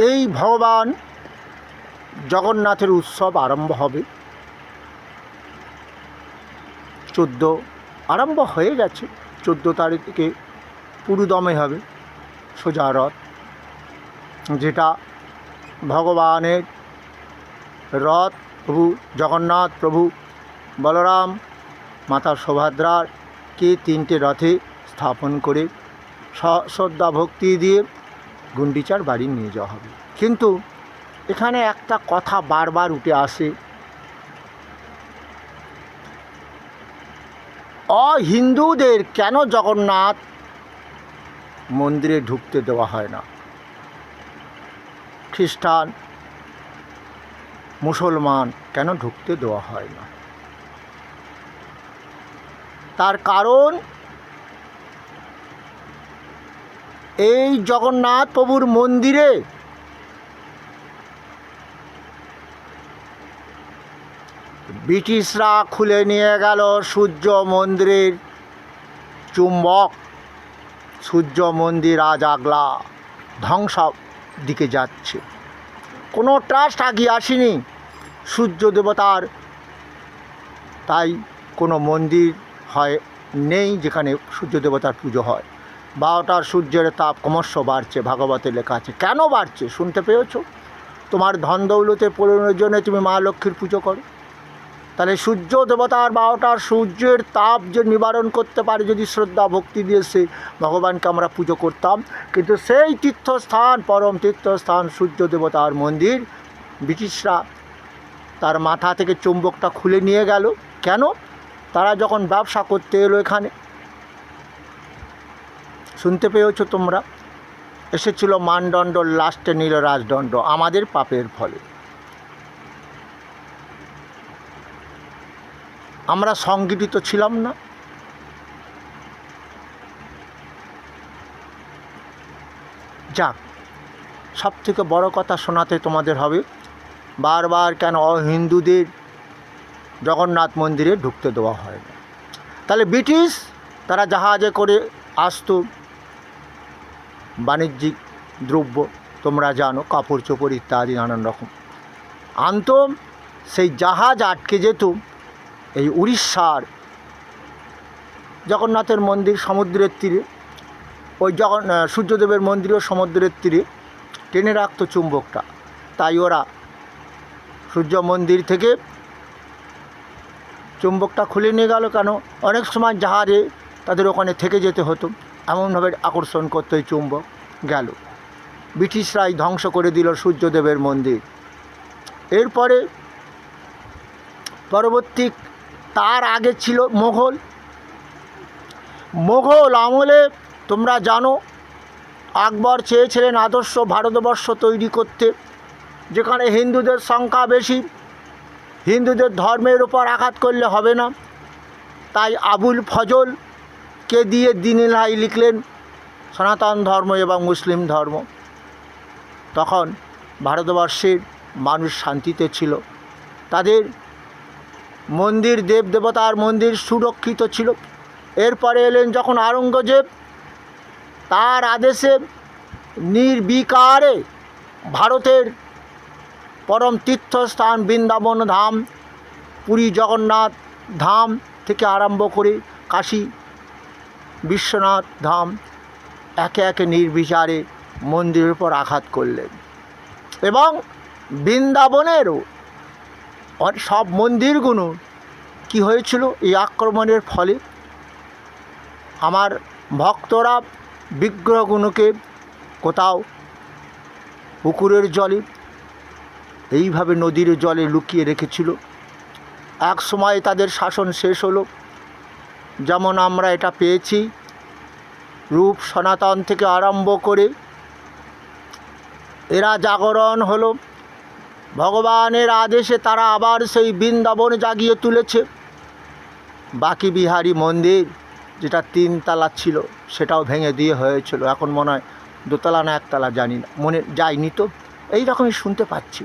এই ভগবান জগন্নাথের উৎসব আরম্ভ হবে 14 আরম্ভ হয়ে গেছে, 14 তারিখ থেকে পুরুদমে হবে সোজা রথ, যেটা ভগবানের রথ। প্রভু জগন্নাথ, প্রভু বলরাম, মাতা সুভদ্রার কে 3টে রথে স্থাপন করে শ্রদ্ধা ভক্তি দিয়ে গুন্ডিচার বাড়ি নিয়ে যাওয়া হবে। কিন্তু এখানে একটা কথা বারবার উঠে আসে, অহিন্দুদের কেন জগন্নাথ মন্দিরে ঢুকতে দেওয়া হয় না, খ্রিস্টান মুসলমান কেন ঢুকতে দেওয়া হয় না? তার কারণ এই জগন্নাথ প্রভুর মন্দিরে ব্রিটিশরা খুলে নিয়ে গেল সূর্য মন্দিরের চুম্বক। সূর্য মন্দির আজ আগলা ধ্বংস দিকে যাচ্ছে। কোনো ট্রাস্ট আগিয়ে আসেনি সূর্য দেবতার, তাই কোনো মন্দির হয় নেই যেখানে সূর্য দেবতার পুজো হয়। 12টার সূর্যের তাপ ক্রমশ বাড়ছে, ভাগবতে লেখা আছে। কেন বাড়ছে শুনতে পেয়েছো? তোমার ধন দৌলতে পূরণের জন্য তুমি মা লক্ষ্মীর পুজো করো। তাহলে সূর্য দেবতার 12টার সূর্যের তাপ যে নিবারণ করতে পারে, যদি শ্রদ্ধা ভক্তি দিয়ে সে ভগবানকে আমরা পুজো করতাম। কিন্তু সেই তীর্থস্থান, পরম তীর্থস্থান সূর্য দেবতার মন্দির, ব্রিটিশরা তার মাথা থেকে চুম্বকটা খুলে নিয়ে গেল। কেন? তারা যখন ব্যবসা করতে এলো এখানে, শুনতে পেয়েছো তোমরা, এসেছিল মানদণ্ড, লাস্টে নিল রাজদণ্ড, আমাদের পাপের ফলে। আমরা সংগঠিত ছিলাম না। যাক, সব থেকে বড় কথা শোনাতে তোমাদের হবে, বারবার কেন হিন্দুদের জগন্নাথ মন্দিরে ঢুকতে দেওয়া হয় না। তাহলে ব্রিটিশ তারা জাহাজে করে আসতো বাণিজ্যিক দ্রব্য, তোমরা জানো, কাপড় চোপড় ইত্যাদি নানান রকম আনতো। সেই জাহাজ আটকে যেত এই উড়িষ্যার জগন্নাথের মন্দির সমুদ্রের তীরে, ওই সূর্যদেবের মন্দিরও সমুদ্রের তীরে টেনে রাখতো চুম্বকটা। তাই ওরা সূর্য মন্দির থেকে চুম্বকটা খুলে নিয়ে গেল। কেন? অনেক সময় জাহাজে তাদের ওখানে থেকে যেতে হতো, এমনভাবে আকর্ষণ করতো এই চুম্বক। গেল, ব্রিটিশরাই ধ্বংস করে দিল সূর্যদেবের মন্দির। এরপরে পরবর্তী, তার আগে ছিল মোঘল আমলে তোমরা জানো, আকবর চেয়েছিলেন আদর্শ ভারতবর্ষ তৈরি করতে, যেখানে হিন্দুদের সংখ্যা বেশি, হিন্দুদের ধর্মের উপর আঘাত করলে হবে না। তাই আবুল ফজলকে দিয়ে দীন-ই-ইলাহি লিখলেন সনাতন ধর্ম এবং মুসলিম ধর্ম। তখন ভারতবর্ষের মানুষ শান্তিতে ছিল, তাদের মন্দির, দেব দেবতার মন্দির সুরক্ষিত ছিল। এরপরে এলেন যখন আওরঙ্গজেব, তার আদেশে নির্বিকারে ভারতের পরম তীর্থস্থান বৃন্দাবন ধাম, পুরী জগন্নাথ ধাম থেকে আরম্ভ করে কাশী বিশ্বনাথ ধাম, একে একে নির্বিচারে মন্দিরের উপর আঘাত করলেন। এবং বৃন্দাবনেরও সব মন্দিরগুলো কি হয়েছিল এই আক্রমণের ফলে? আমার ভক্তরা বিগ্রহগুলোকে কোথাও পুকুরের জলে, এইভাবে নদীর জলে লুকিয়ে রেখেছিল। এক সময় তাদের শাসন শেষ হলো। যেমন আমরা এটা পেয়েছি, রূপ সনাতন থেকে আরম্ভ করে এরা জাগরণ হলো, ভগবানের আদেশে তারা আবার সেই বৃন্দাবন জাগিয়ে তুলেছে। বাকি বিহারী মন্দির যেটা 3 তলা ছিল সেটাও ভেঙে দিয়ে হয়েছিল, এখন মনে হয় 2 তলা না 1 তলা, জানি না, মনে যায়নি তো। এই রকমই শুনতে পাচ্ছি,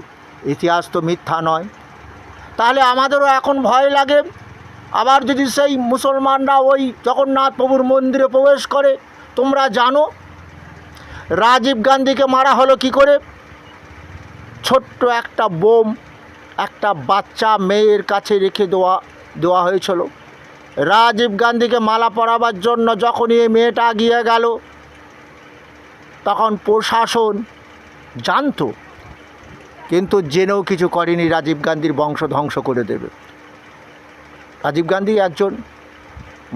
ইতিহাস তো মিথ্যা নয়। তাহলে আমাদেরও এখন ভয় লাগে, আবার যদি সেই মুসলমানরা ওই জগন্নাথ প্রভুর মন্দিরে প্রবেশ করে। তোমরা জানো রাজীব গান্ধীকে মারা হলো কি করে? ছোট্ট একটা বোম একটা বাচ্চা মেয়ের কাছে রেখে দেওয়া হয়েছিল। রাজীব গান্ধীকে মালা পরাবার জন্য যখনই এই মেয়েটা এগিয়ে গেল, তখন প্রশাসন জানতো, কিন্তু জেনেও কিছু করেনি, রাজীব গান্ধীর বংশ ধ্বংস করে দেবে। রাজীব গান্ধী একজন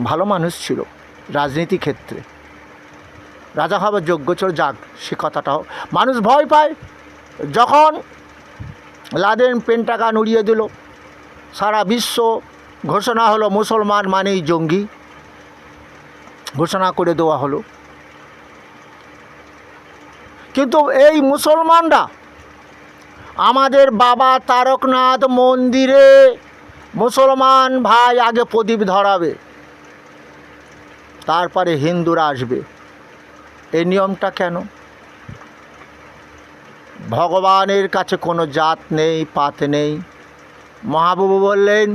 ভালো মানুষ ছিল, রাজনীতি ক্ষেত্রে রাজা হবার যোগ্য ছিল, যাক সে কথাটাও মানুষ ভয় পায়। যখন লাদেন পেন্টাগান উড়িয়ে দিল, সারা বিশ্ব ঘোষণা হলো মুসলমান মানেই জঙ্গি, ঘোষণা করে দেওয়া হলো। কিন্তু এই মুসলমানরা আমাদের বাবা তারকনাথ মন্দিরে মুসলমান ভাই আগে প্রদীপ ধরাবে, তারপরে হিন্দুরা আসবে। এই নিয়মটা কেন? ভগবানের কাছে কোনো জাত নেই, পাত নেই। মহাপ্রভু বললেন,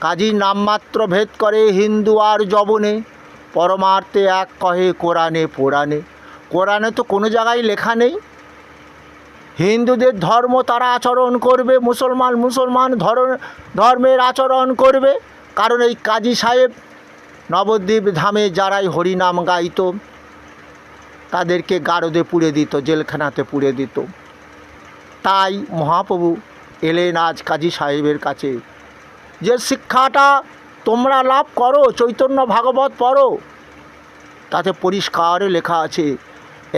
কাজী নামমাত্র ভেদ করে হিন্দু আর যবনে, পরমার্থে এক কহে কোরআনে পুরাণে। কোরআনে তো কোনো জায়গায় লেখা নেই হিন্দুদের ধর্ম তারা আচরণ করবে, মুসলমান ধর্মের আচরণ করবে। কারণ এই কাজী সাহেব নবদ্বীপ ধামে যারাই হরিনাম গাইত তাদেরকে গারদে পুড়ে দিত, জেলখানাতে পুড়ে দিত। তাই মহাপ্রভু এলেন আজ কাজী সাহেবের কাছে, যে শিক্ষাটা তোমরা লাভ করো, চৈতন্য ভাগবত পড়ো, তাতে পরিষ্কার লেখা আছে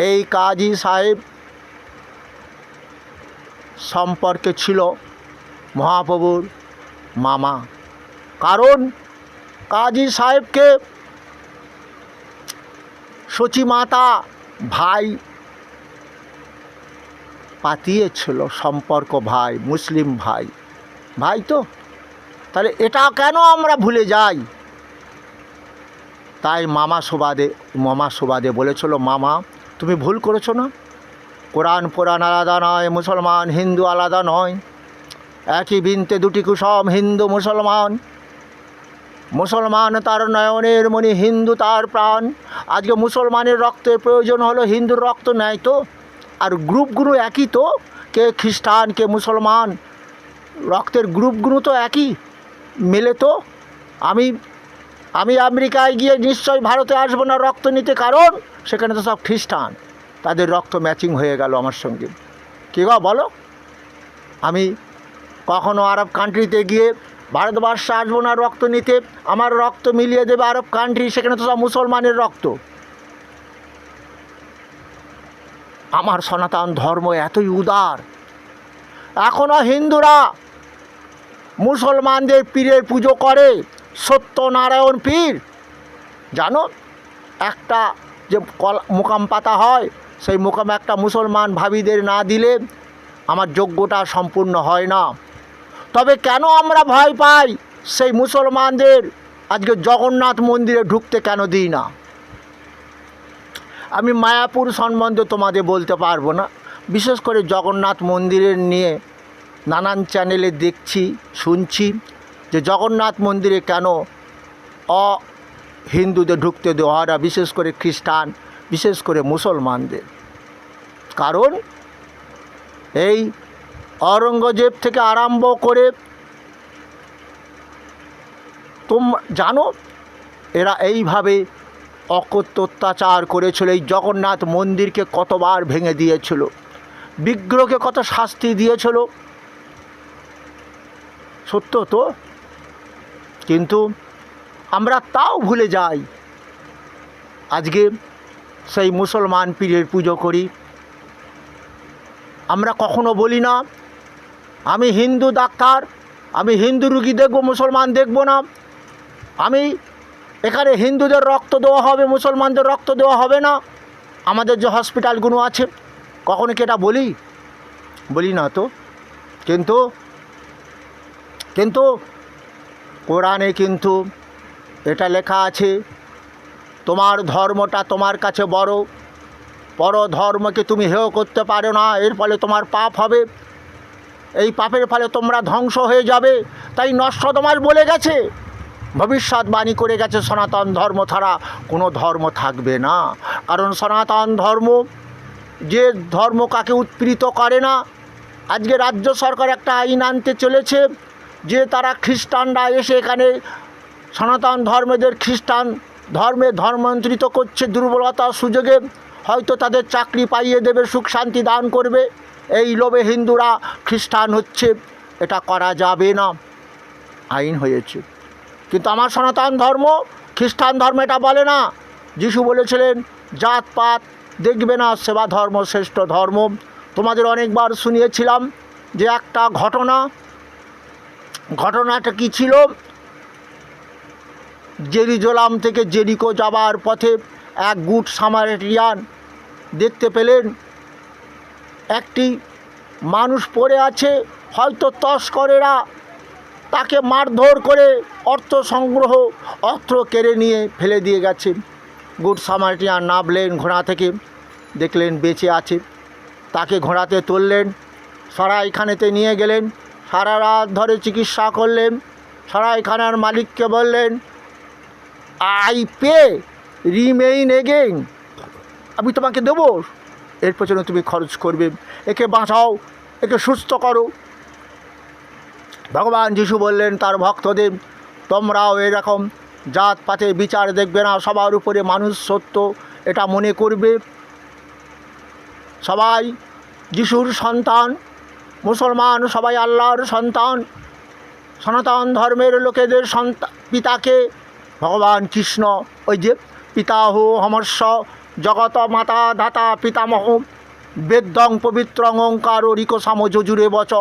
এই কাজী সাহেব সম্পর্কে ছিল মহাপ্রভুর মামা। কারণ কাজী সাহেবকে সচিমাতা ভাই পাতিয়েছিল, সম্পর্ক ভাই, মুসলিম ভাই তো। তাহলে এটা কেন আমরা ভুলে যাই? তাই মামা সুবাদে বলেছিল, মামা তুমি ভুল করেছো না, কোরআন আলাদা নয়, মুসলমান হিন্দু আলাদা নয়, একই বৃন্তে দুটি কুসুম, হিন্দু মুসলমান তার নয়নের মণি, হিন্দু তার প্রাণ। আজকে মুসলমানের রক্তের প্রয়োজন হলো, হিন্দুর রক্ত নেয় তো। আর গ্রুপগুলো একই তো, কে খ্রিস্টান কে মুসলমান, রক্তের গ্রুপগুলো তো একই মেলে তো। আমি আমেরিকায় গিয়ে নিশ্চয়ই ভারতে আসবো না রক্ত নিতে, কারণ সেখানে তো সব খ্রিস্টান, তাদের রক্ত ম্যাচিং হয়ে গেল আমার সঙ্গে। কী গো বলো? আমি কখনো আরব কান্ট্রিতে গিয়ে ভারতবর্ষে আসবো না রক্ত নিতে, আমার রক্ত মিলিয়ে দেবে আরব কান্ট্রি, সেখানে তো সব মুসলমানের রক্ত। আমার সনাতন ধর্ম এতই উদার, এখনও হিন্দুরা মুসলমানদের পীরের পুজো করে, সত্যনারায়ণ পীর। জানো, একটা যে মোকাম পাতা হয়, সেই মোকাম একটা মুসলমান ভাবিদের না দিলে আমার যজ্ঞটা সম্পূর্ণ হয় না। তবে কেন আমরা ভয় পাই সেই মুসলমানদের আজকে জগন্নাথ মন্দিরে ঢুকতে কেন দিই না? আমি মায়াপুর সম্বন্ধে তোমাদের বলতে পারবো না, বিশেষ করে জগন্নাথ মন্দিরের নিয়ে নানান চ্যানেলে দেখছি, শুনছি যে জগন্নাথ মন্দিরে কেন হিন্দুদের ঢুকতে দেওয়া হয় না, বিশেষ করে খ্রিস্টান, বিশেষ করে মুসলমানদের। কারণ এই ঔরঙ্গজেব থেকে আরম্ভ করে জানো, এরা এইভাবে অত্যাচার করেছিল, এই জগন্নাথ মন্দিরকে কতবার ভেঙে দিয়েছিল, বিগ্রহকে কত শাস্তি দিয়েছিল, সত্য তো। কিন্তু আমরা তাও ভুলে যাই, আজকে সেই মুসলমান পীরের পুজো করি। আমরা কখনো বলি না আমি হিন্দু ডাক্তার, আমি হিন্দু রুগী দেখব, মুসলমান দেখব না, আমি এখানে হিন্দুদের রক্ত দেওয়া হবে, মুসলমানদের রক্ত দেওয়া হবে না, আমাদের যে হসপিটালগুলো আছে, কখনো কি এটা বলি না তো। কিন্তু কোরআনে কিন্তু এটা লেখা আছে, তোমার ধর্মটা তোমার কাছে বড়, পর ধর্মকে তুমি হেয় করতে পারো না, এর ফলে তোমার পাপ হবে, এই পাপের ফলে তোমরা ধ্বংস হয়ে যাবে। তাই নষ্টদমাস বলে গেছে, ভবিষ্যৎবাণী করে গেছে, সনাতন ধর্ম ছাড়া কোনো ধর্ম থাকবে না। কারণ সনাতন ধর্ম, যে ধর্ম কাকে উৎপীড়িত করে না, আজকে রাজ্য সরকার একটা আইন আনতে চলেছে যে তারা খ্রিস্টানরা এসে এখানে সনাতন ধর্মেদের খ্রিস্টান ধর্মে ধর্মান্তরিত করছে দুর্বলতার সুযোগে, হয়তো তাদের চাকরি পাইয়ে দেবে, সুখ শান্তি দান করবে, এই লোভে হিন্দুরা খ্রিস্টান হচ্ছে। এটা করা যাবে না, আইন হয়েছে। কিন্তু আমার সনাতন ধর্ম খ্রিস্টান ধর্ম এটা বলে না। যিশু বলেছিলেন জাতপাত দেখবে না, সেবা ধর্ম শ্রেষ্ঠ ধর্ম। তোমাদের অনেকবার শুনিয়েছিলাম যে একটা ঘটনাটা কি ছিল, জেরুজালেম থেকে জেরিকো যাবার পথে এক গুড সামারিটান দেখতে পেলেন একটি মানুষ পড়ে আছে, হয়তো তস্করেরা তাকে মারধর করে অর্থ কেড়ে নিয়ে ফেলে দিয়ে গেছে। গুড সামারিটান নামলেন ঘোড়া থেকে, দেখলেন বেঁচে আছে, তাকে ঘোড়াতে তুললেন, সরাইখানেতে নিয়ে গেলেন, সারা রাত ধরে চিকিৎসা করলেন। সরাইখানার মালিককে বললেন আই পে রিমেইন এগেইন, আমি তোমাকে দেবো, এর পেছনে তুমি খরচ করবে, একে বাঁচাও, একে সুস্থ করো। ভগবান যিশু বললেন তার ভক্তদের, তোমরাও এরকম জাতপাতে বিচার দেখবে না, সবার উপরে মানুষ সত্য এটা মনে করবে। সবাই যিশুর সন্তান, মুসলমান সবাই আল্লাহর সন্তান। সনাতন ধর্মের লোকেদের পিতাকে ভগবান কৃষ্ণ, ওই যে পিতাহ হমর্ষ জগত মাতা ধাতা পিতামহ বেদং পবিত্রং ওঙ্কার রিকসাম যজুরে বচ,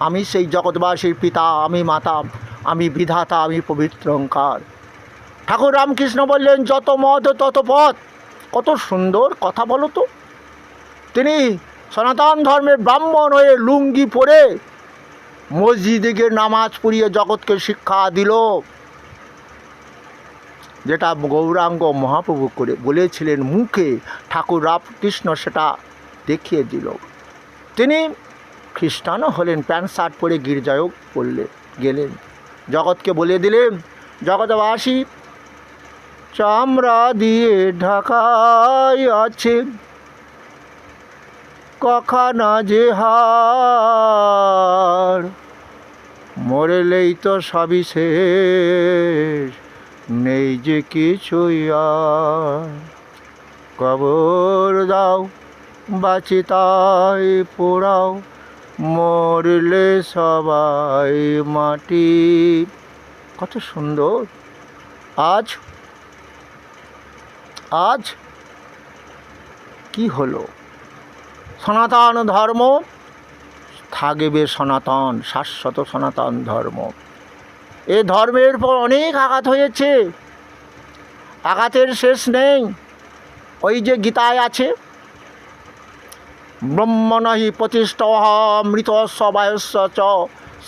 আমি সেই জগৎবাসীর পিতা, আমি মাতা, আমি বিধাতা, আমি পবিত্র ওঙ্কার। ঠাকুর রামকৃষ্ণ বললেন যত মত তত পথ। কত সুন্দর কথা বলো তো। তিনি সনাতন ধর্মের ব্রাহ্মণ হয়ে লুঙ্গি পরে মসজিদে গিয়ে নামাজ পড়িয়ে জগৎকে শিক্ষা দিল, যেটা গৌরাঙ্গ মহাপ্রভু করে বলেছিলেন মুখে, ঠাকুর রামকৃষ্ণ সেটা দেখিয়ে দিল। তিনি খ্রিস্টানও হলেন, প্যান্ট শার্ট পরে গির্জায়ও গেলেন, জগৎকে বলে দিলেন জগৎবাসী চামড়া দিয়ে ঢাকাই আছে কখানা যে হার, মরেলেই তো সবই শেষ, নেই যে কিছুই আর, কবর দাও বাঁচি তাই পোড়াও, মরলে সবাই মাটি। কত সুন্দর। আজ কি হলো? সনাতন ধর্ম থাকবে, সনাতন শাশ্বত সনাতন ধর্ম। এ ধর্মের পর অনেক আঘাত হয়েছে, আঘাতের শেষ নেই। ওই যে গীতায় আছে ব্রহ্মণহি প্রতিষ্ঠমৃতস্ব বায়স্য চ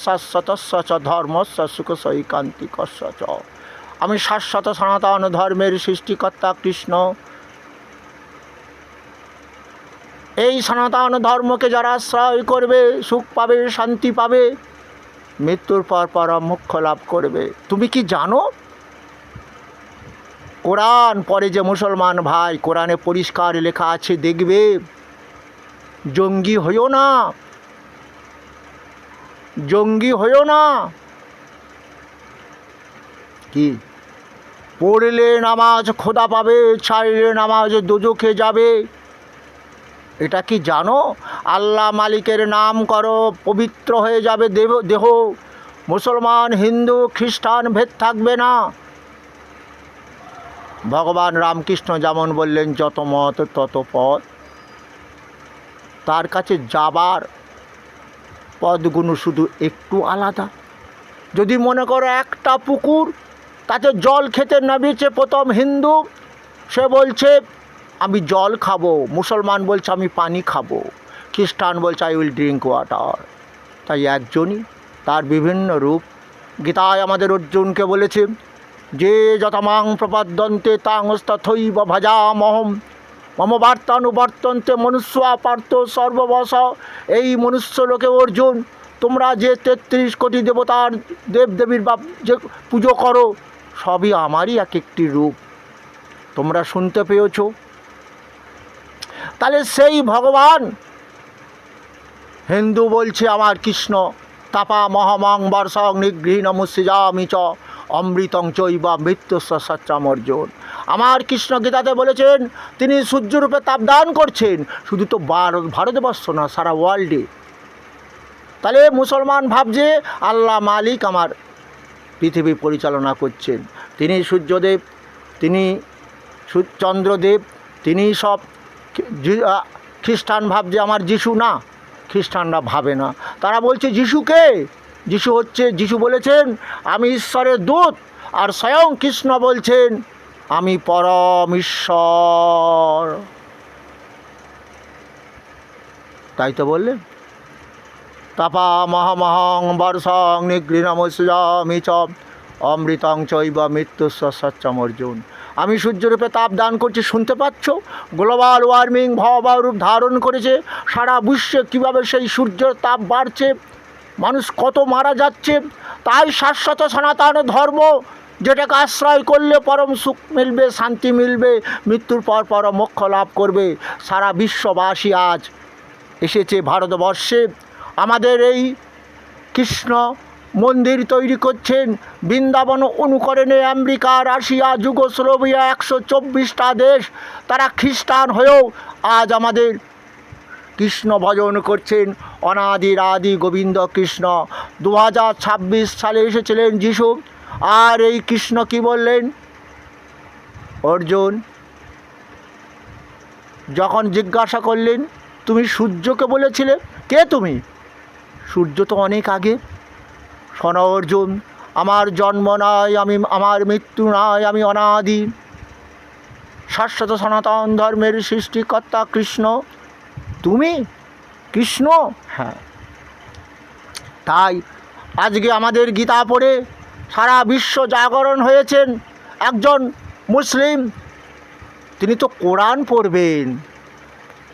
শাশ্বতস্য চ ধর্মস্য সুখসৈকান্তিকস্য চ। আমি শাশ্বত সনাতন ধর্মের সৃষ্টিকর্তা কৃষ্ণ। এই সনাতন ধর্মকে যারা আশ্রয় করবে সুখ পাবে, শান্তি পাবে, মৃত্যুর পর পরম মোক্ষ লাভ করবে। তুমি কি জানো কোরআন পড়ে যে মুসলমান ভাই, কোরআনে পরিষ্কার লেখা আছে দেখবে, জঙ্গি হইও না, জঙ্গি হইও না। কি পড়লে নামাজ খোদা পাবে, ছাড়লে নামাজ দোজখে যাবে, এটা কি জানো? আল্লাহ মালিকের নাম করো, পবিত্র হয়ে যাবে দেহ। মুসলমান হিন্দু খ্রিস্টান ভেদ থাকবে না। ভগবান রামকৃষ্ণ যেমন বললেন যত মত তত পথ, তার কাছে যাবার পথগুলো শুধু একটু আলাদা। যদি মনে করো একটা পুকুর, তাতে জল খেতে নামিয়েছে প্রথম হিন্দু, সে বলছে আমি জল খাবো, মুসলমান বলছে আমি পানি খাবো, খ্রিস্টান বলছে আই উইল ড্রিঙ্ক ওয়াটার। তাই একজনই, তার বিভিন্ন রূপ। গীতায় আমাদের অর্জুনকে বলেছে যে যতমাং প্রপদ্যন্তে তাংস্তথৈব ভজামহম মম বার্তানুবর্তন্তে মনুষ্যা পার্থ সর্ববশ। এই মনুষ্য লোকে অর্জুন, তোমরা যে ৩৩ কোটি দেবতার দেবদেবীর বা যে পুজো করো, সবই আমারই এক একটি রূপ। তোমরা শুনতে পেয়েছো? তাহলে সেই ভগবান হিন্দু বলছে আমার কৃষ্ণ তাপা মহামং বর্ষং নিগৃহীণ মুসিজামি চ অমৃতং চৈবা মৃত্যুস্ব সচ্চাম অর্জুন। আমার কৃষ্ণ গীতাতে বলেছেন তিনি সূর্যরূপে তাপদান করছেন, শুধু তো ভারতবর্ষ না, সারা ওয়ার্ল্ডে। তাহলে মুসলমান ভাবছে আল্লাহ মালিক আমার পৃথিবী পরিচালনা করছেন, তিনি সূর্যদেব, তিনি চন্দ্রদেব, তিনি সব। খ্রিস্টান ভাবছে আমার যিশু, না, খ্রিস্টানরা ভাবে না, তারা বলছে যিশুকে, যিশু বলেছেন আমি ঈশ্বরের দূত, আর স্বয়ং কৃষ্ণ বলছেন আমি পরম ঈশ্বর। তাই তো বললেন তাপা মহামহং বর্ষং নিগৃহীণমস্যামি চ অমৃতং চৈব মৃত্যুস্ব সচ্চাম অর্জুন। আমি সূর্যরূপে তাপ দান করছি, শুনতে পাচ্ছ? গ্লোবাল ওয়ার্মিং ভয়াবহ রূপ ধারণ করেছে, সারা বিশ্বে কীভাবে সেই সূর্যের তাপ বাড়ছে, মানুষ কত মারা যাচ্ছে। তাই শাশ্বত সনাতন ধর্ম, যেটাকে আশ্রয় করলে পরম সুখ মিলবে, শান্তি মিলবে, মৃত্যুর পর পরম মোক্ষ লাভ করবে, সারা বিশ্ববাসী আজ এসেছে ভারতবর্ষে। আমাদের এই কৃষ্ণ মন্দির তৈরি করছেন বৃন্দাবন অনুকরণে আমেরিকা, রাশিয়া, যুগোস্লোভিয়া, 124টা দেশ, তারা খ্রিস্টান হয়েও আজ আমাদের কৃষ্ণ ভজন করছেন। অনাদির আদি গোবিন্দ কৃষ্ণ। 2026 সালে এসেছিলেন যিশু, আর এই কৃষ্ণ কি বললেন? অর্জুন যখন জিজ্ঞাসা করলেন তুমি সূর্যকে বলেছিলে, কে তুমি? সূর্য তো অনেক আগে। শোনো অর্জুন, আমার জন্ম নয়, আমার মৃত্যু নয়, আমি অনাদি শাশ্বত সনাতন ধর্মের সৃষ্টিকর্তা কৃষ্ণ। তুমি কৃষ্ণ? হ্যাঁ। তাই আজকে আমাদের গীতা পড়ে সারা বিশ্ব জাগরণ হয়েছেন। একজন মুসলিম, তিনি তো কোরআন পড়বেন,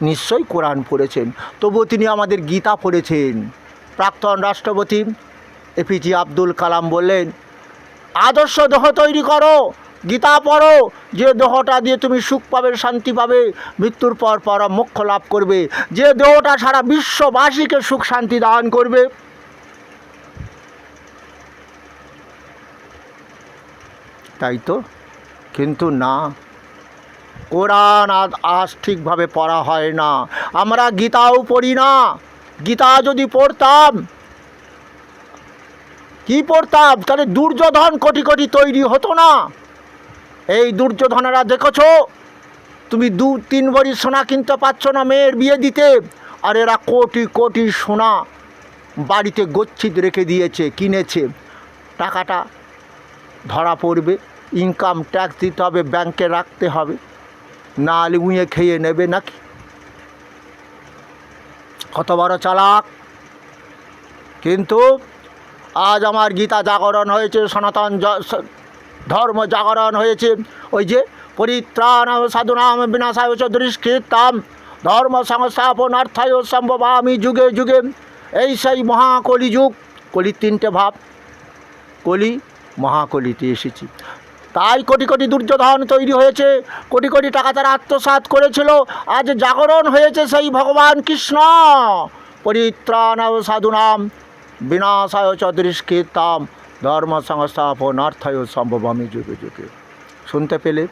নিশ্চয়ই কোরআন পড়েছেন, তবুও তিনি আমাদের গীতা পড়েছেন। প্রাক্তন রাষ্ট্রপতি এপিজে আব্দুল কালাম বললেন আদর্শ দেহ তৈরি করো, গীতা পড়ো, যে দেহটা দিয়ে তুমি সুখ পাবে, শান্তি পাবে, মৃত্যুর পর পরম মোক্ষ লাভ করবে, যে দেহটা সারা বিশ্ববাসীকে সুখ শান্তি দান করবে। তাই তো, কিন্তু না, কোরআন আজ ঠিকভাবে পড়া হয় না। আমরা গীতাও পড়ি না। গীতা যদি পড়তাম, কি পড়তাম? তাহলে দুর্যোধন কোটি কোটি তৈরি হতো না। এই দুর্যোধনেরা দেখেছ, তুমি 2-3 ভরি সোনা কিনতে পারছো না মেয়ের বিয়ে দিতে, আর এরা কোটি কোটি সোনা বাড়িতে গচ্ছিত রেখে দিয়েছে, কিনেছে। টাকাটা ধরা পড়বে, ইনকাম ট্যাক্স দিতে হবে, ব্যাংকে রাখতে হবে, না হলে উঁয়ে খেয়ে নেবে নাকি। কত বড় চালাক! কিন্তু আজ আমার গীতা জাগরণ হয়েছে, সনাতন ধর্ম জাগরণ হয়েছে। ওই যে পরিত্রাণ সাধুনাম বিনাশায় চ দুষ্কৃতাম ধর্ম সংস্থাপনার্থায় সম্ভবামি যুগে যুগে। এই সেই মহাকলি যুগ। কলির 3টে ভাব, কলি মহাকলিতে এসেছি। তাই কোটি কোটি দুর্যোধন তৈরি হয়েছে, কোটি কোটি টাকা তারা আত্মসাৎ করেছিল। আজ জাগরণ হয়েছে সেই ভগবান কৃষ্ণ। পরিত্রাণ সাধুনাম বিনাশায় চ দুষ্কৃতাম ধর্ম সংস্থাপনার্থায় সম্ভবামি যুগে যুগে। শুনতে পেলে?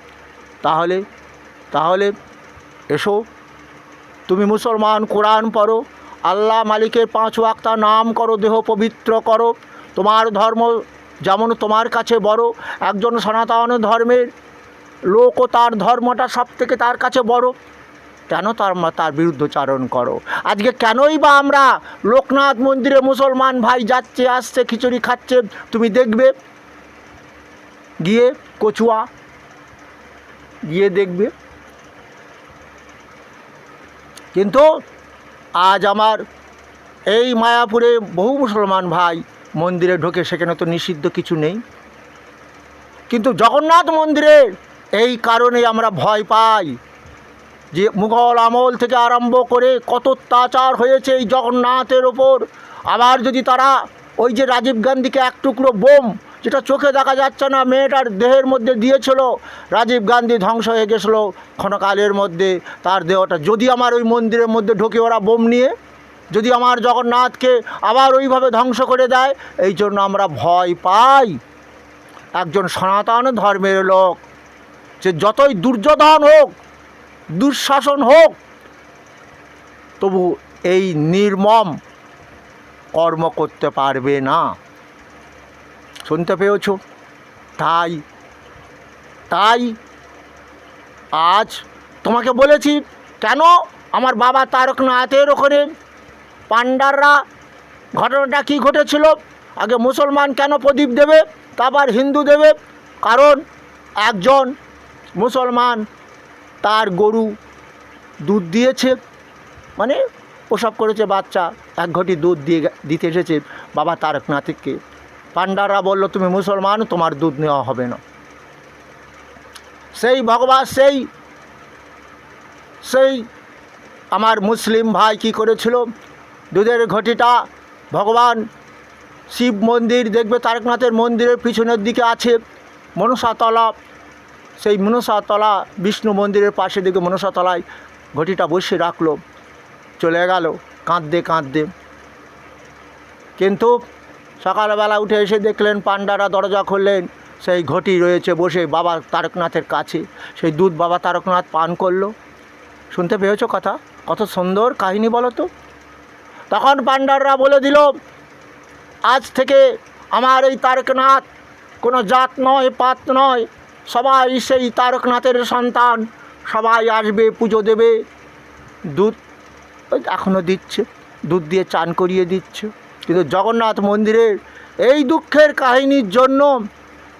তাহলে এসো, তুমি মুসলমান, কোরআন পড়ো, আল্লাহ মালিকের 5 ওয়াক্ত নাম করো, দেহ পবিত্র করো। তোমার ধর্ম যেমন তোমার কাছে বড়, একজন সনাতন ধর্মের লোকও তার ধর্মটা সব থেকে তার কাছে বড়, কেন তার বিরুদ্ধচারণ করো? আজকে কেনই বা আমরা লোকনাথ মন্দিরে মুসলমান ভাই যাচ্ছে আসছে, খিচুড়ি খাচ্ছে, তুমি দেখবে গিয়ে, কচুয়া গিয়ে দেখবে। কিন্তু আজ আমার এই মায়াপুরে বহু মুসলমান ভাই মন্দিরে ঢোকে, সেখানে তো নিষিদ্ধ কিছু নেই। কিন্তু জগন্নাথ মন্দিরের এই কারণে আমরা ভয় পাই যে মুঘল আমল থেকে আরম্ভ করে কত অত্যাচার হয়েছে এই জগন্নাথের ওপর। আবার যদি তারা ওই যে রাজীব গান্ধীকে এক টুকরো বোম, যেটা চোখে দেখা যাচ্ছে না, মেয়েটার দেহের মধ্যে দিয়েছিল, রাজীব গান্ধী ধ্বংস হয়ে গেছিলো ক্ষণকালের মধ্যে তার দেহটা, যদি আমার ওই মন্দিরের মধ্যে ঢোকে ওরা বোম নিয়ে, যদি আমার জগন্নাথকে আবার ওইভাবে ধ্বংস করে দেয়, এই জন্য আমরা ভয় পাই। একজন সনাতন ধর্মের লোক যে যতই দুর্যোধন হোক, দুঃশাসন হোক, তবু এই নির্মম কর্ম করতে পারবে না। শুনতে পেয়েছ? তাই তাই আজ তোমাকে বলেছি, কেন আমার বাবা তারকনাথের ওখানে পাণ্ডাররা, ঘটনাটা কি ঘটেছিল? আগে মুসলমান কেন প্রদীপ দেবে, তারপর হিন্দু দেবে? কারণ একজন মুসলমান তার গরু দুধ দিয়েছে, মানে ওসব করেছে, বাচ্চা এক ঘটি দুধ দিতে এসেছে বাবা তারকনাথকে। পাণ্ডাররা বলল, তুমি মুসলমান, তোমার দুধ নেওয়া হবে না। সেই ভগবান সেই আমার মুসলিম ভাই কি করেছিল, দুধের ঘটিটা ভগবান শিব মন্দির দেখবে, তারকনাথের মন্দিরের পিছনের দিকে আছে মনসাতলা, সেই মনসাতলা বিষ্ণু মন্দিরের পাশে দিকে মনসাতলায় ঘটিটা বসে রাখলো, চলে গেল কাঁদতে কাঁদতে। কিন্তু সকালবেলা উঠে এসে দেখলেন পাণ্ডারা দরজা খুললেন, সেই ঘটি রয়েছে বসে বাবা তারকনাথের কাছে, সেই দুধ বাবা তারকনাথ পান করলো। শুনতে পেয়েছো কথা? কত সুন্দর কাহিনী বলো তো। তখন পাণ্ডাররা বলে দিল, আজ থেকে আমার এই তারকনাথ কোনো জাত নয়, পাত নয়, সবাই সেই তারকনাথের সন্তান, সবাই আসবে, পুজো দেবে। দুধ এখনও দিচ্ছে, দুধ দিয়ে চান করিয়ে দিচ্ছে। কিন্তু জগন্নাথ মন্দিরের এই দুঃখের কাহিনীর জন্য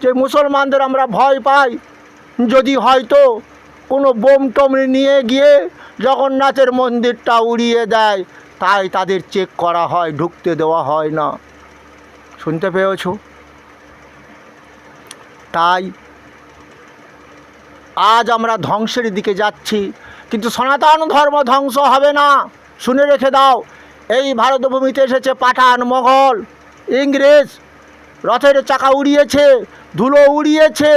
যে মুসলমানদের আমরা ভয় পাই, যদি হয়তো কোনো বোম টোম নিয়ে গিয়ে জগন্নাথের মন্দিরটা উড়িয়ে দেয়, তাই তাদের চেক করা হয়, ঢুকতে দেওয়া হয় না। শুনতে পেয়েছ? তাই আজ আমরা ধ্বংসের দিকে যাচ্ছি, কিন্তু সনাতন ধর্ম ধ্বংস হবে না। শুনে রেখে দাও, এই ভারতভূমিতে এসেছে পাঠান, মোগল, ইংরেজ, রথের চাকা উড়িয়েছে, ধুলো উড়িয়েছে।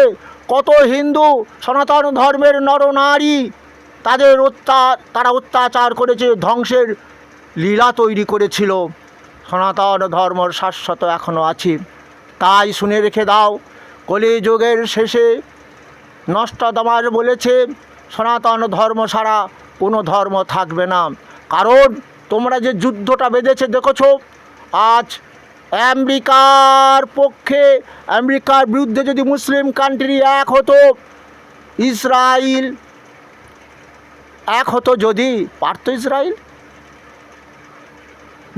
কত হিন্দু সনাতন ধর্মের নরনারী তারা অত্যাচার করেছে, ধ্বংসের লীলা তৈরি করেছিল। সনাতন ধর্ম শাশ্বত এখনও আছে। তাই শুনে রেখে দাও, কলিযুগের শেষে নষ্টদামাস বলেছে, সনাতন ধর্ম ছাড়া কোনো ধর্ম থাকবে না। কারণ তোমরা যে যুদ্ধটা বেঁধেছে দেখেছো, আজ আমেরিকার পক্ষে, আমেরিকার বিরুদ্ধে যদি মুসলিম কান্ট্রি এক হতো, ইসরায়েল এক হতো, যদি পারতো ইসরায়েল?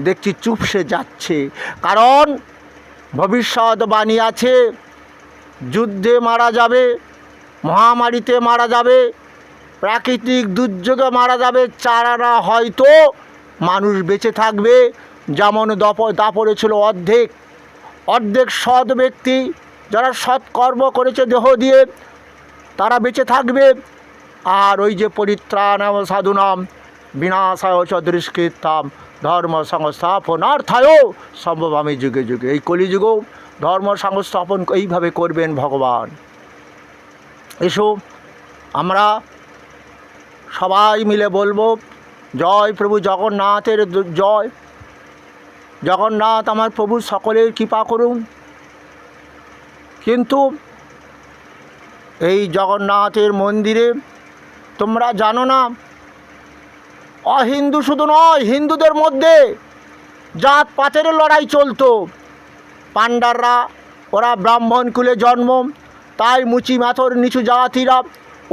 দেখছি চুপসে যাচ্ছে। কারণ ভবিষ্যৎবাণী আছে, যুদ্ধে মারা যাবে, মহামারীতে মারা যাবে, প্রাকৃতিক দুর্যোগে মারা যাবে, চারারা হয়তো মানুষ বেঁচে থাকবে। যেমন দাপরে ছিল অর্ধেক সৎ ব্যক্তি, যারা সৎকর্ম করেছে দেহ দিয়ে, তারা বেঁচে থাকবে। আর ওই যে পরিত্রাণ সাধুনাম বিনাশায় চ দুষ্কৃতাম ধর্ম সংস্থাপনার্থায় সম্ভবামি যুগে যুগে। এই কলিযুগেও ধর্ম সংস্থাপন এইভাবে করবেন ভগবান। এসো আমরা সবাই মিলে বলবো, জয় প্রভু জগন্নাথের জয়। জগন্নাথ আমার প্রভু সকলের কৃপা করুন। কিন্তু এই জগন্নাথের মন্দিরে তোমরা জানো না, অহিন্দু শুধু নয়, হিন্দুদের মধ্যে জাত পাতের লড়াই চলতো। পাণ্ডাররা, ওরা ব্রাহ্মণ কুলে জন্ম, তাই মুচি মাথর নিচু জাতিরা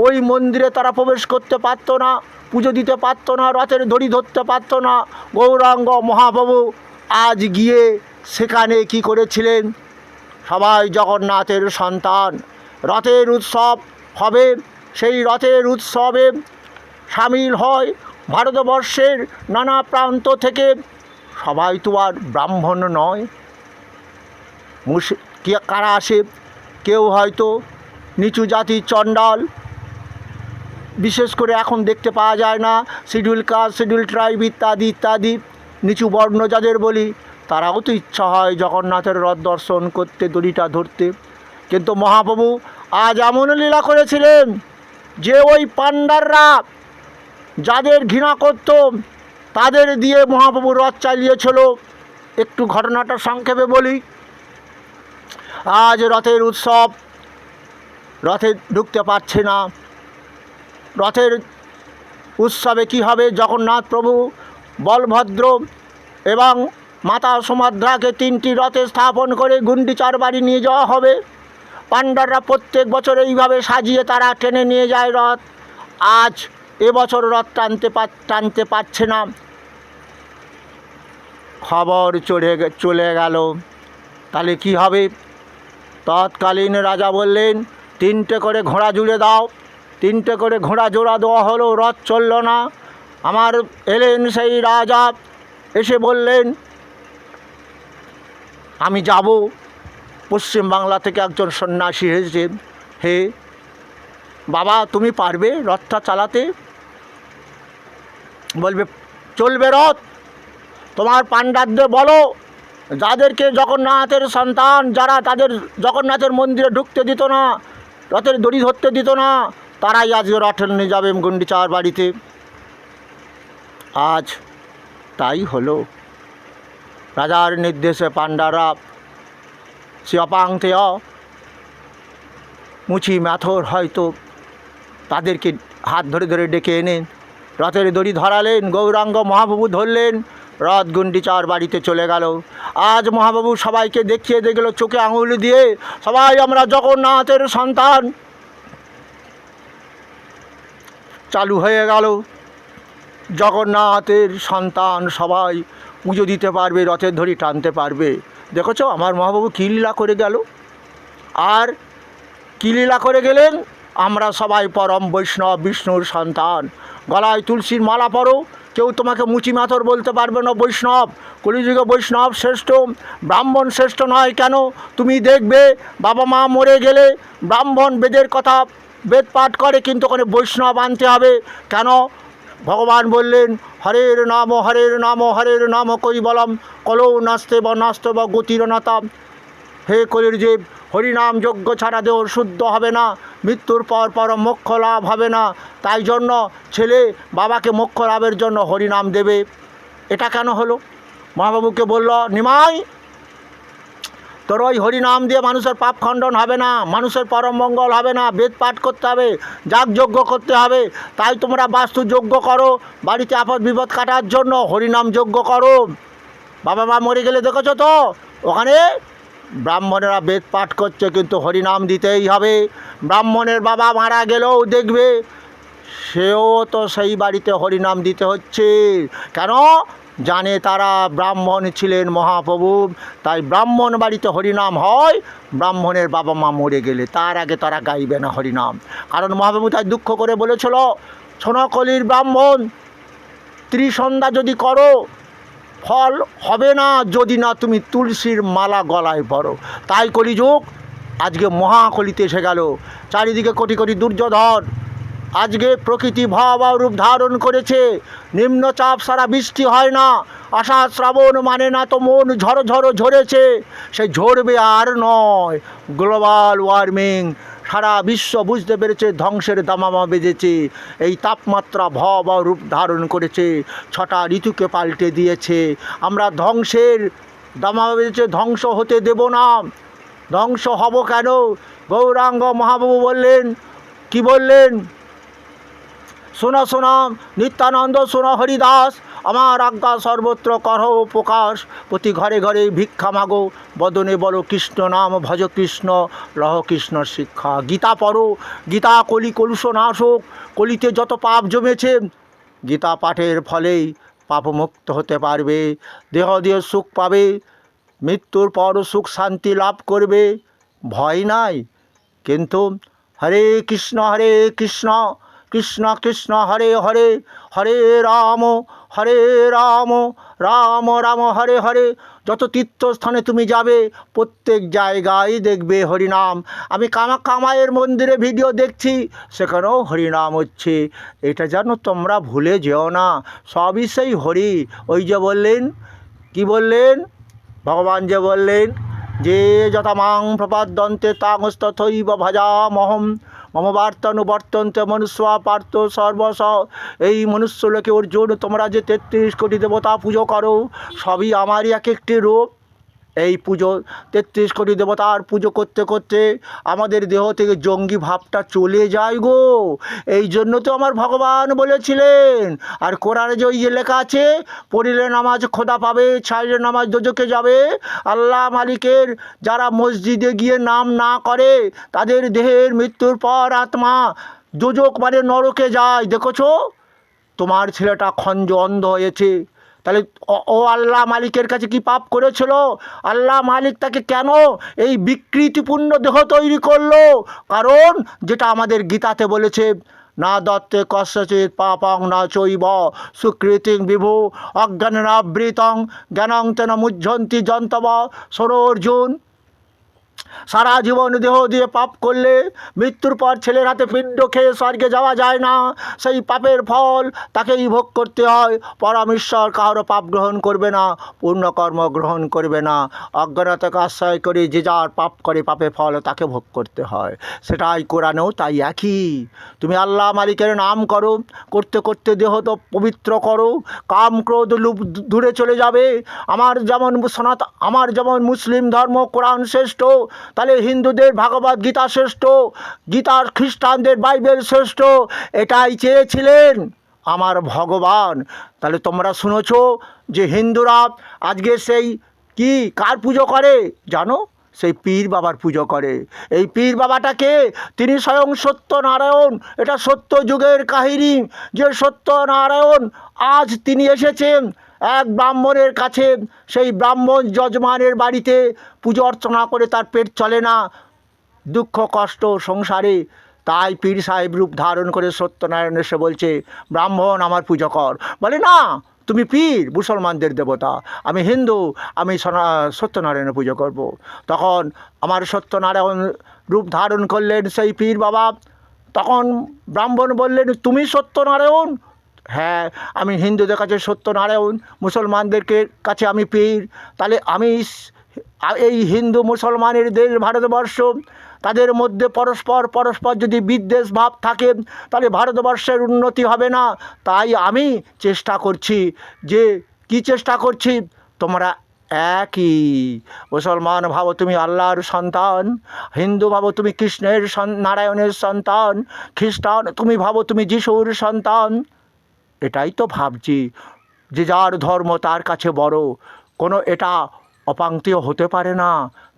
ওই মন্দিরে তারা প্রবেশ করতে পারতো না, পুজো দিতে পারতো না, রথের দড়ি ধরতে পারতো না। গৌরাঙ্গ মহাপ্রভু আজ গিয়ে সেখানে কি করেছিলেন? সবাই জগন্নাথের সন্তান, রথের উৎসব হবে, সেই রথের উৎসবে সামিল হয় ভারতবর্ষের নানা প্রান্ত থেকে। সবাই তো আর ব্রাহ্মণ নয়, কারা আসে? কেউ হয়তো নিচু জাতি, চণ্ডাল, বিশেষ করে এখন দেখতে পাওয়া যায় না, শিডিউল কাস্ট, শিডিউল ট্রাইব ইত্যাদি ইত্যাদি নিচু বর্ণ যাদের বলি, তারাও তো ইচ্ছা হয় জগন্নাথের রথ দর্শন করতে, দড়িটা ধরতে। কিন্তু মহাপ্রভু আজ এমন লীলা করেছিলেন যে ওই পাণ্ডাররা যাদের ঘৃণা করত, তাদের দিয়ে মহাপ্রভু রথ চালিয়েছিল। একটু ঘটনাটা সংক্ষেপে বলি। আজ রথের উৎসব, রথে ঢুকতে পারছে না। রথের উৎসবে কি হবে? জগন্নাথ প্রভু, বলভদ্র এবং মাতা সুভদ্রাকে 3টি রথে স্থাপন করে গুন্ডিচার বাড়ি নিয়ে যাওয়া হবে। পাণ্ডাররা প্রত্যেক বছর এইভাবে সাজিয়ে তারা টেনে নিয়ে যায় রথ। আজ এবছর রথ টানতে পারছে না। খবর চলে গেল। তাহলে কি হবে? তৎকালীন রাজা বললেন, 3টে করে ঘোড়া জুড়ে দাও। 3টে করে ঘোড়া জোড়া দেওয়া হলো, রথ চলল না। আমার এলেন সেই রাজা, এসে বললেন, আমি যাব। পশ্চিম বাংলা থেকে একজন সন্ন্যাসী এসেছে। হে বাবা, তুমি পারবে রথটা চালাতে? বলবে, চলবে রথ। তোমার পাণ্ডারদের বলো, যাদেরকে জগন্নাথের সন্তান যারা তাদের জগন্নাথের মন্দিরে ঢুকতে দিত না, রথের দড়ি ধরতে দিত না, তারাই আজকে রথ নিয়ে যাবে গুন্ডিচার বাড়িতে। আজ তাই হলো। রাজার নির্দেশে পাণ্ডারা শিয়পাংতেয় মুচি ম্যাথর হয়তো তাদেরকে হাত ধরে ধরে ডেকে এনে রথের দড়ি ধরালেন। গৌরাঙ্গ মহাপ্রভু ধরলেন, রথ গুন্ডিচার বাড়িতে চলে গেল। আজ মহাপ্রভু সবাইকে দেখিয়ে দেখল চোখে আঙুল দিয়ে, সবাই আমরা জগন্নাথের সন্তান। চালু হয়ে গেল, জগন্নাথের সন্তান সবাই পুজো দিতে পারবে, রথের দড়ি টানতে পারবে। দেখেছ আমার মহাপ্রভু কী লীলা করে গেল। আর কী লীলা করে গেলেন? আমরা সবাই পরম বৈষ্ণব, বিষ্ণুর সন্তান। গলায় তুলসীর মালা পরো, কেউ তোমাকে মুচি মাথর বলতে পারবে না। বৈষ্ণব, কলিযুগে বৈষ্ণব শ্রেষ্ঠ, ব্রাহ্মণ শ্রেষ্ঠ নয়। কেন? তুমি দেখবে বাবা মা মরে গেলে ব্রাহ্মণ বেদের কথা বেদ পাঠ করে, কিন্তু ওখানে বৈষ্ণব আনতে হবে। কেন? ভগবান বললেন, হরের নাম হরের নাম কৈবলম কলৌ নাস্তে বা গতির নাতাম। হে কলির জীব, হরিনাম যজ্ঞ ছাড়া দেহ শুদ্ধ হবে না, মৃত্যুর পর পরম মোক্ষ লাভ হবে না। তাই জন্য ছেলে বাবাকে মোক্ষ লাভের জন্য হরিনাম দেবে। এটা কেন হলো? মহাপ্রভুকে বলল, নিমাই, তোর ওই হরিনাম দিয়ে মানুষের পাপ খণ্ডন হবে না, মানুষের পরম মঙ্গল হবে না। বেদ পাঠ করতে হবে, যাগযজ্ঞ করতে হবে। তাই তোমরা বাস্তু যজ্ঞ করো, বাড়িতে আপদ বিপদ কাটার জন্য হরিনাম যজ্ঞ করো। বাবা মা মরে গেলে দেখেছো তো ওখানে ব্রাহ্মণেরা বেদ পাঠ করছে, কিন্তু হরিনাম দিতেই হবে। ব্রাহ্মণের বাবা মারা গেলেও দেখবে সেও তো সেই বাড়িতে হরিনাম দিতে হচ্ছে। কেন? জানে তারা ব্রাহ্মণ ছিলেন মহাপ্রভু, তাই ব্রাহ্মণ বাড়িতে হরিনাম হয়। ব্রাহ্মণের বাবা মা মরে গেলে তার আগে তারা গাইবে না হরিনাম। কারণ মহাপ্রভু তাই দুঃখ করে বলেছিল, সোনাকলির ব্রাহ্মণ ত্রিসন্ধ্যা যদি করো ফল হবে না, যদি না তুমি তুলসীর মালা গলায় পরো। তাই কলিযুগ আজকে মহাকলিতে এসে গেল। চারিদিকে কোটি কোটি দুর্যোধন। আজকে প্রকৃতি ভয়াবহ রূপ ধারণ করেছে। নিম্নচাপ সারা বৃষ্টি হয় না, আষাঢ় শ্রাবণ মানে না তো মন ঝড়ো ঝড়ো ঝরেছে। সে ঝরবে আর নয়। গ্লোবাল ওয়ার্মিং, সারা বিশ্ব বুঝতে পেরেছে ধ্বংসের দামামা বেজেছে। এই তাপমাত্রা ভয়াবহ রূপ ধারণ করেছে, 6টা ঋতুকে পাল্টে দিয়েছে। আমরা ধ্বংসের দামামা বেজেছে, ধ্বংস হতে দেব না। ধ্বংস হব কেন? গৌরাঙ্গ মহাপ্রভু বললেন, কি বললেন? শোনো শোনো নিত্যানন্দ, শোনো হরিদাস, আমার আজ্ঞা সর্বত্র করো প্রকাশ। প্রতি ঘরে ঘরে ভিক্ষা মাগো, বদনে বলো কৃষ্ণ নাম, ভজ কৃষ্ণ, লহ কৃষ্ণ শিক্ষা। গীতা পড়ো, গীতা কলি কলুষ নাশক। কলিতে যত পাপ জমেছে, গীতা পাঠের ফলেই পাপমুক্ত হতে পারবে। দেহ দিয়ে সুখ পাবে, মৃত্যুর পর সুখ শান্তি লাভ করবে, ভয় নাই। কিন্তু হরে কৃষ্ণ কৃষ্ণ কৃষ্ণ হরে হরে, হরে রাম রাম রাম হরে হরে। যত তীর্থস্থানে তুমি যাবে প্রত্যেক জায়গায় দেখবে হরিনাম। আমি কামাখ্যা মায়ের মন্দিরে ভিডিও দেখছি, সেখানেও হরিনাম হচ্ছে। এটা যেন তোমরা ভুলে যেও না, সবই সেই হরি। ওই যে বললেন, কি বললেন ভগবান? যে বললেন যে যথা মাং প্রপাদ্যন্তে তাংস্তথৈব ভজামহম। মম বার্তানু বর্তন্তে মনুষ্যা পার্থ সর্বস। এই মনুষ্যলোকে অর্জুন তোমরা যে 33 কোটি দেবতা পুজো করো সবই আমারই এক একটি রূপ। এই পুজো 33 কোটি দেবতার পুজো করতে করতে আমাদের দেহ থেকে জঙ্গি ভাবটা চলে যায় গো। এই জন্য তো আমার ভগবান বলেছিলেন। আর কোরআনে যে ওই যে লেখা আছে, পড়িলে নামাজ খোদা পাবে, ছাইলে নামাজ দোজখে যাবে। আল্লাহ মালিকের যারা মসজিদে গিয়ে নাম না করে তাদের দেহের মৃত্যুর পর আত্মা দোজখ মানে নরকে যায়। দেখেছো তোমার ছেলেটা খঞ্জ অন্ধ হয়েছে, তাহলে ও আল্লাহ মালিকের কাছে কি পাপ করেছিল? আল্লাহ মালিক তাকে কেন এই বিকৃতিপূর্ণ দেহ তৈরি করলো? কারণ যেটা আমাদের গীতাতে বলেছে, না দত্তে কস্যচিৎ পাপং না চৈব সুকৃতিং বিভু অজ্ঞানাবৃতং জ্ঞানং তেন মুহ্যন্তি জন্তব। শোনো অর্জুন, সারা জীবন দেহ দিয়ে পাপ করলে মৃত্যুর পর ছেলের হাতে পিণ্ড খেয়ে স্বর্গে যাওয়া যায় না। সেই পাপের ফল তাকেই ভোগ করতে হয়। পরমেশ্বর কারো পাপ গ্রহণ করবে না, পূর্ণকর্ম গ্রহণ করবে না। অজ্ঞানতাকে আশ্রয় করে যে যার পাপ করে পাপের ফল তাকে ভোগ করতে হয়। সেটাই কোরআনেও তাই একই। তুমি আল্লাহ মালিকের নাম করো, করতে করতে দেহ তো পবিত্র করো, কাম ক্রোধ লোভ দূরে চলে যাবে। আমার যেমন মুসলিম ধর্ম কোরআন শ্রেষ্ঠ, তাহলে হিন্দুদের ভগবদ গীতা শ্রেষ্ঠ, গীতার খ্রিস্টানদের বাইবেল শ্রেষ্ঠ। এটাই চেয়েছিলেন আমার ভগবান। তাহলে তোমরা শুনেছ যে হিন্দুরা আজকে সেই কি কার পুজো করে জানো? সেই পীর বাবার পুজো করে। এই পীর বাবাটাকে তিনি স্বয়ং সত্যনারায়ণ। এটা সত্য যুগের কাহিনী যে সত্যনারায়ণ আজ তিনি এসেছেন এক ব্রাহ্মণের কাছে। সেই ব্রাহ্মণ যজমানের বাড়িতে পুজো অর্চনা করে তার পেট চলে না, দুঃখ কষ্ট সংসারে। তাই পীর সাহেব রূপ ধারণ করে সত্যনারায়ণ এসে বলছে, ব্রাহ্মণ আমার পুজো কর। বলে না, তুমি পীর মুসলমানদের দেবতা, আমি হিন্দু, আমি সত্যনারায়ণের পুজো করব। তখন আমার সত্যনারায়ণ রূপ ধারণ করলেন সেই পীর বাবা। তখন ব্রাহ্মণ বললেন, তুমি সত্যনারায়ণ? হ্যাঁ, আমি হিন্দুদের কাছে সত্যনারায়ণ, মুসলমানদেরকে কাছে আমি পীর। তাহলে আমি এই হিন্দু মুসলমানের দেশ ভারতবর্ষ, তাদের মধ্যে পরস্পর যদি বিদ্বেষ ভাব থাকে তাহলে ভারতবর্ষের উন্নতি হবে না। তাই আমি চেষ্টা করছি, যে কি চেষ্টা করছি, তোমরা একই। মুসলমান ভাবো তুমি আল্লাহর সন্তান, হিন্দু ভাবো তুমি কৃষ্ণের নারায়ণের সন্তান, খ্রিস্টান তুমি ভাবো তুমি যিশুর সন্তান। এটাই তো ভাবছি, যে যার ধর্ম তার কাছে বড়, কোনো এটা অপাঙ্ক্তেয় হতে পারে না।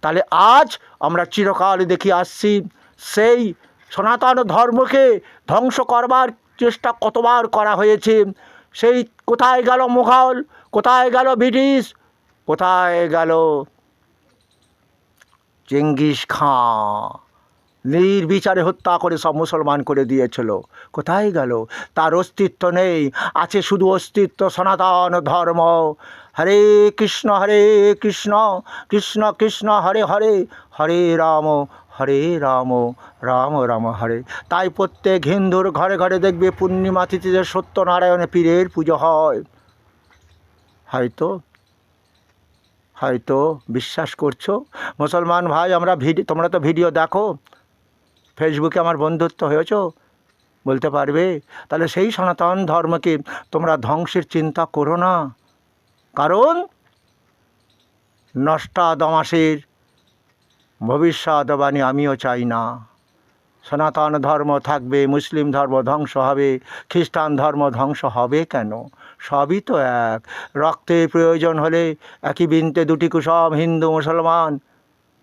তাহলে আজ আমরা চিরকাল দেখে আসছি সেই সনাতন ধর্মকে ধ্বংস করবার চেষ্টা কতবার করা হয়েছে। সেই কোথায় গেল মুঘল, কোথায় গেল ব্রিটিশ, কোথায় গেল চেঙ্গিস খাঁ, নির্বিচারে হত্যা করে সব মুসলমান করে দিয়েছিল। কোথায় গেল? তার অস্তিত্ব নেই, আছে শুধু অস্তিত্ব সনাতন ধর্ম। হরে কৃষ্ণ কৃষ্ণ কৃষ্ণ হরে হরে, হরে রাম রাম রাম হরে। তাই প্রত্যেক হিন্দুর ঘরে ঘরে দেখবে পূর্ণিমা তিথিতে সত্যনারায়ণ পীরের পুজো হয়। হয়তো বিশ্বাস করছো মুসলমান ভাই, তোমরা তো ভিডিও দেখো, ফেসবুকে আমার বন্ধুত্ব হয়েছ, বলতে পারবে। তাহলে সেই সনাতন ধর্মকে তোমরা ধ্বংসের চিন্তা করো না, কারণ নষ্টাদমাসের ভবিষ্যৎবাণী আমিও চাই না। সনাতন ধর্ম থাকবে, মুসলিম ধর্ম ধ্বংস হবে, খ্রিস্টান ধর্ম ধ্বংস হবে কেন? সবই তো এক। রক্তের প্রয়োজন হলে একই বৃন্তে দুটি কুসুম, হিন্দু মুসলমান।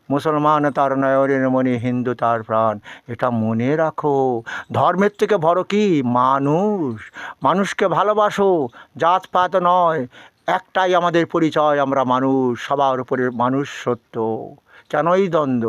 মুসলমান তার নয়নের মণি, হিন্দু তার প্রাণ। এটা মনে রাখো। ধর্মের থেকে বড় কি? মানুষকে ভালোবাসো, জাতপাত নয়। একটাই আমাদের পরিচয়, আমরা মানুষ, সবার উপরে মানুষ সত্য। কেনই দ্বন্দ্ব?